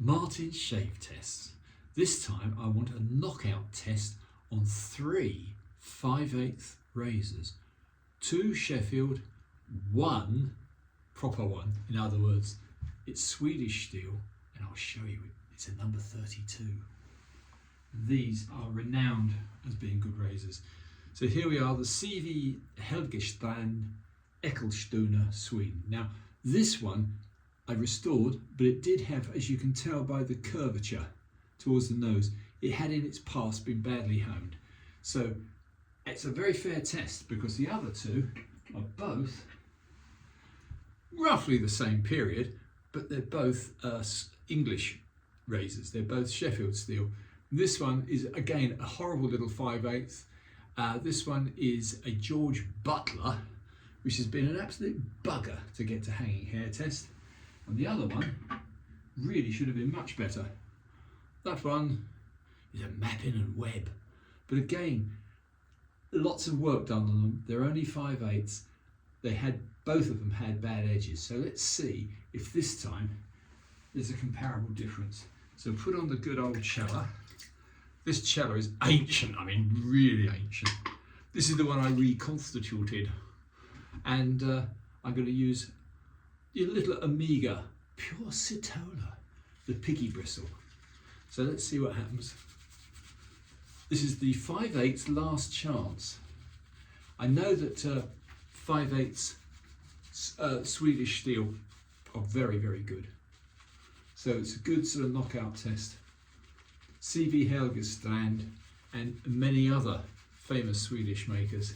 Martin shave tests. This time I want a knockout test on 3 5/8 razors. 2 Sheffield, 1 proper one. In other words, it's Swedish steel, and I'll show you it. It's a number 32. These are renowned as being good razors. So here we are, the CV Heljestrand Eskilstuna, Sweden. Now this one I restored, but it did have, as you can tell by the curvature towards the nose, it had in its past been badly honed. So it's a very fair test because the other two are both roughly the same period, but they're both English razors. They're both Sheffield steel. This one is again a horrible little 5/8. This one is a George Butler, which has been an absolute bugger to get to hanging hair test. And the other one really should have been much better. That one is a Mappin Webb. But again, lots of work done on them. They're only 5/8. Both of them had bad edges. So let's see if this time there's a comparable difference. So put on the good old cello. This cello is ancient, I mean really ancient. This is the one I reconstituted. And I'm going to use the little Amiga Pure Citola, the piggy bristle. So let's see what happens. This is the 5/8 last chance. I know that 5/8 Swedish steel are very, very good. So it's a good sort of knockout test. CV Heljestrand and many other famous Swedish makers.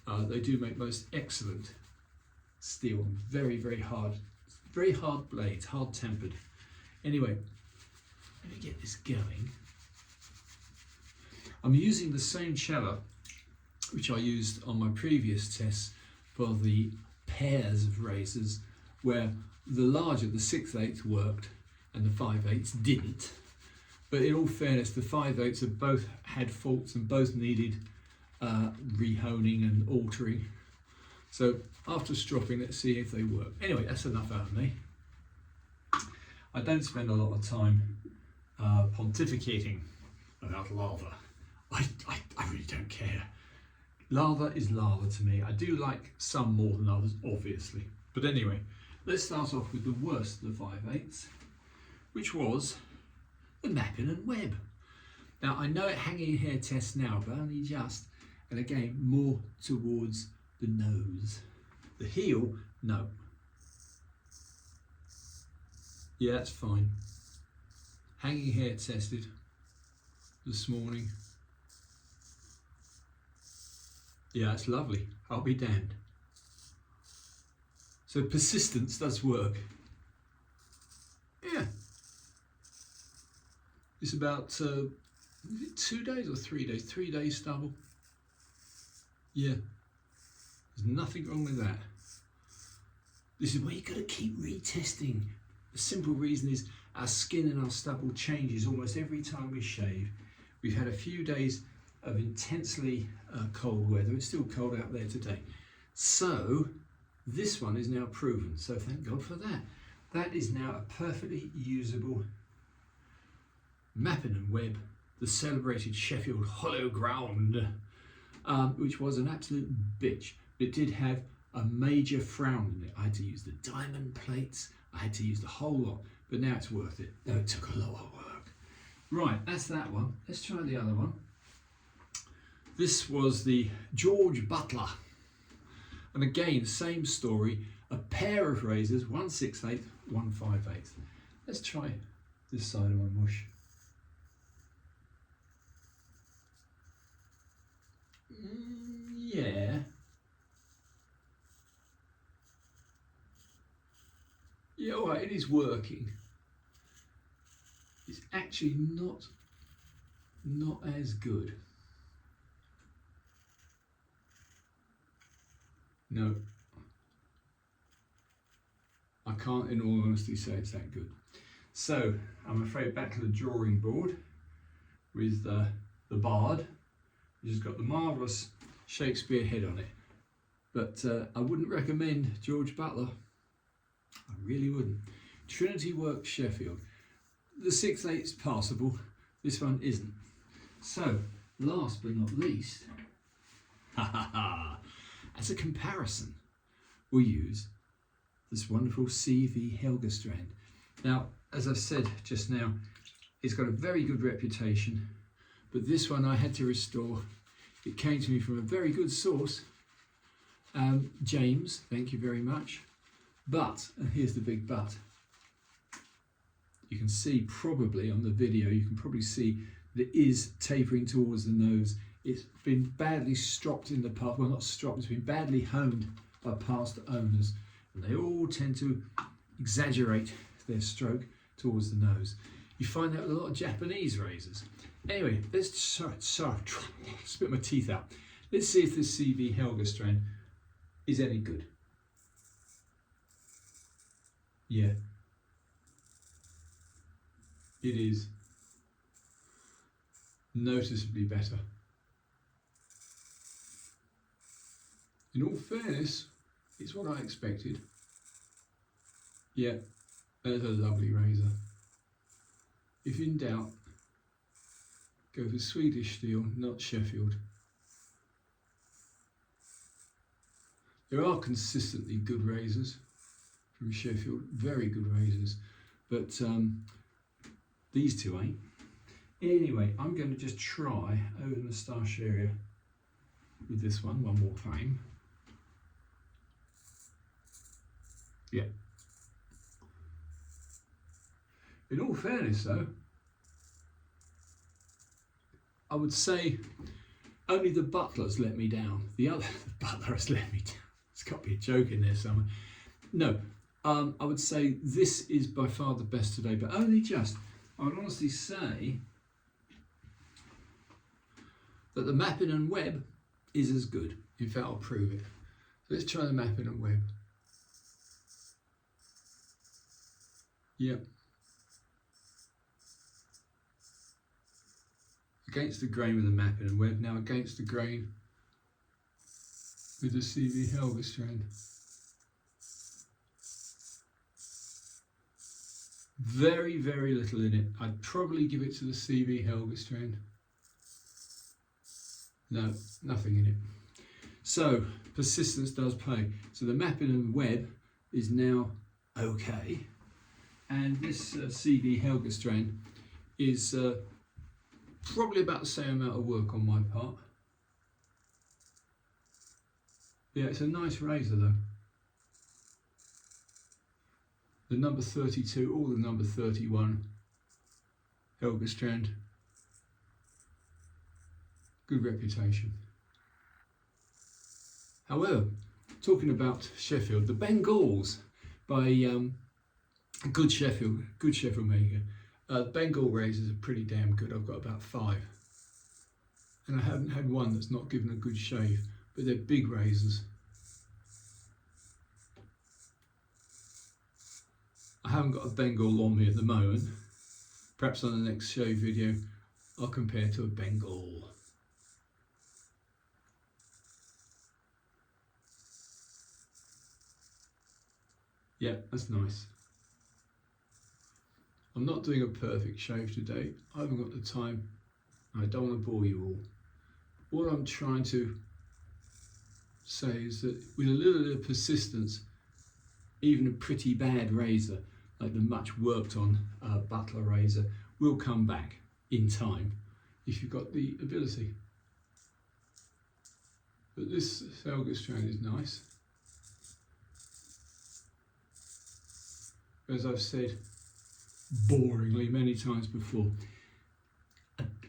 They do make most excellent steel, very, very hard blades, hard tempered. Anyway, let me get this going. I'm using the same cello which I used on my previous tests for the pairs of razors, where the larger, the 6/8 worked and the 5/8 didn't. But in all fairness, the 5/8 have both had faults and both needed rehoning and altering. So after stropping, let's see if they work. Anyway, that's enough out of me. I don't spend a lot of time pontificating about lather. I really don't care. Lather is lather to me. I do like some more than others, obviously. But anyway, let's start off with the worst of the 5/8, which was the Mappin Webb. Now I know it hanging hair test now, but only just, and again more towards the nose. The heel, no. Yeah, that's fine. Hanging hair tested this morning. Yeah, it's lovely. I'll be damned. So persistence does work. Yeah. It's about is it 2 days or 3 days? 3 days stubble. Yeah. There's nothing wrong with that. This is where you've got to keep retesting. The simple reason is our skin and our stubble changes almost every time we shave. We've had a few days of intensely cold weather. It's still cold out there today. So this one is now proven. So thank God for that. That is now a perfectly usable Mappin Webb, the celebrated Sheffield hollow ground, which was an absolute bitch. It did have a major frown in it. I had to use the diamond plates. I had to use the whole lot, but now it's worth it. No, it took a lot of work. Right, that's that one. Let's try the other one. This was the George Butler. And again, same story, a pair of razors, 1 6/8, 1 5/8. Let's try this side of my mush. Yeah. Yeah, all right, it is working. It's actually not as good. No, I can't in all honesty say it's that good. So I'm afraid back to the drawing board with the Bard, which has got the marvellous Shakespeare head on it. But I wouldn't recommend George Butler. I really wouldn't. Trinity Works Sheffield. The 6/8 is passable, this one isn't. So, last but not least, as a comparison, we'll use this wonderful CV Heljestrand. Now, as I said just now, it's got a very good reputation, but this one I had to restore. It came to me from a very good source, James, thank you very much. But, and here's the big but, you can see probably on the video, you can probably see that it is tapering towards the nose. It's been badly stropped in the past, well not stropped, it's been badly honed by past owners, and they all tend to exaggerate their stroke towards the nose. You find that with a lot of Japanese razors. Anyway, let's spit my teeth out. Let's see if this CV Heljestrand is any good. Yeah, it is noticeably better. In all fairness, it's what I expected. Yeah, that's a lovely razor. If in doubt, go for Swedish steel, not Sheffield. There are consistently good razors from Sheffield, very good razors, but these two ain't. Anyway, I'm going to just try over the moustache area with this one more time. Yeah. In all fairness though, I would say only the Butler's let me down. The Butler has let me down. There's got to be a joke in there somewhere. No, I would say this is by far the best today, but only just. I would honestly say that the Mappin Webb is as good. In fact, I'll prove it. So let's try the Mappin Webb. Yep. Against the grain with the Mappin Webb, now against the grain with the CV Heljestrand. Very, very little in it. I'd probably give it to the CV Heljestrand. No, nothing in it. So, persistence does pay. So the Mappin Webb is now okay. And this CV Heljestrand is probably about the same amount of work on my part. Yeah, it's a nice razor though. The number 32 or the number 31 Heljestrand. Good reputation. However, talking about Sheffield, the Bengals by a good Sheffield maker. Bengal razors are pretty damn good. I've got about 5. And I haven't had one that's not given a good shave, but they're big razors. I haven't got a Bengal on me at the moment. Perhaps on the next shave video, I'll compare to a Bengal. Yeah, that's nice. I'm not doing a perfect shave today. I haven't got the time. I don't want to bore you all. What I'm trying to say is that with a little bit of persistence, even a pretty bad razor, like the much worked on Butler razor, will come back in time if you've got the ability. But this Heljestrand is nice. As I've said boringly many times before,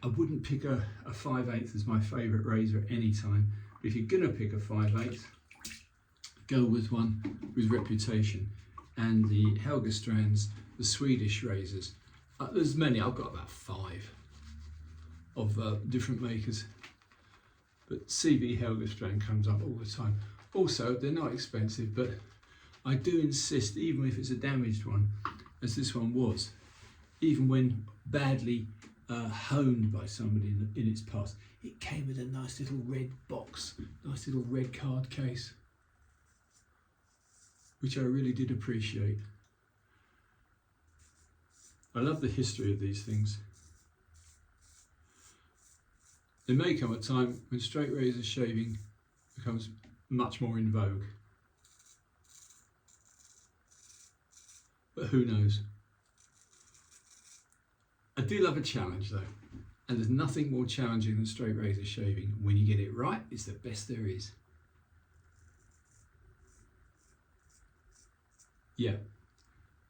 I wouldn't pick a 5/8 as my favourite razor at any time. But if you're going to pick a 5/8, go with one with reputation. And the Helgestrands, the Swedish razors, there's many, I've got about 5 of different makers. But CV Heljestrand comes up all the time. Also, they're not expensive, but I do insist, even if it's a damaged one, as this one was, even when badly honed by somebody in its past, it came with a nice little red box, nice little red card case, which I really did appreciate. I love the history of these things. There may come a time when straight razor shaving becomes much more in vogue. But who knows? I do love a challenge though. And there's nothing more challenging than straight razor shaving. When you get it right, it's the best there is. Yeah,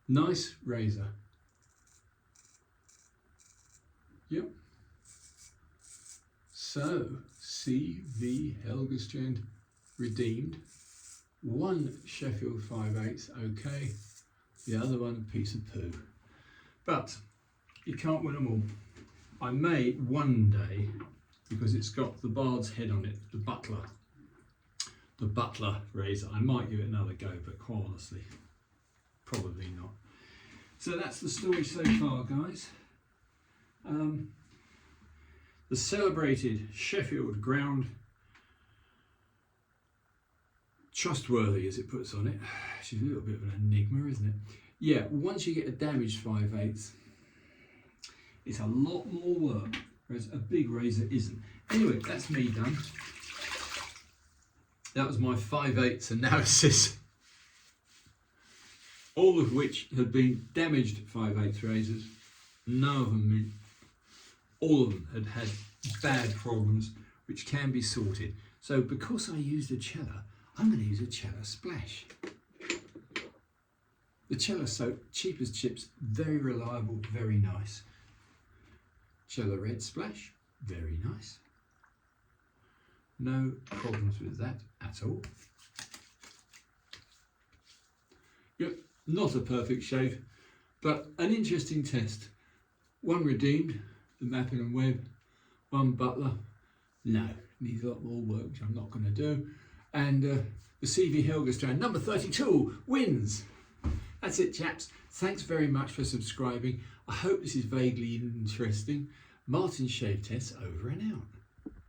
nice razor. Yep. So, CV Heljestrand redeemed. One Sheffield 5/8, okay. The other one a piece of poo. But you can't win them all. I may one day, because it's got the Bard's head on it, the Butler razor. I might give it another go, but quite honestly, probably not. So that's the story so far, guys. The celebrated Sheffield ground, trustworthy as it puts on it. She's a little bit of an enigma, isn't it? Yeah, once you get a damaged 5/8, it's a lot more work, whereas a big razor isn't. Anyway, that's me done. That was my 5/8 analysis, all of which had been damaged 5/8 razors. None of them, all of them had had bad problems, which can be sorted. So because I used a cello, I'm going to use a cello splash. The cello soap, cheap as chips, very reliable, very nice. Cello red splash, very nice. No problems with that at all. Yep, not a perfect shave, but an interesting test. One redeemed, the Mappin Webb. One Butler, no, needs a lot more work, which I'm not going to do. And the CV Heljestrand, number 32, wins. That's it, chaps. Thanks very much for subscribing. I hope this is vaguely interesting. Martin's Shave Test over and out.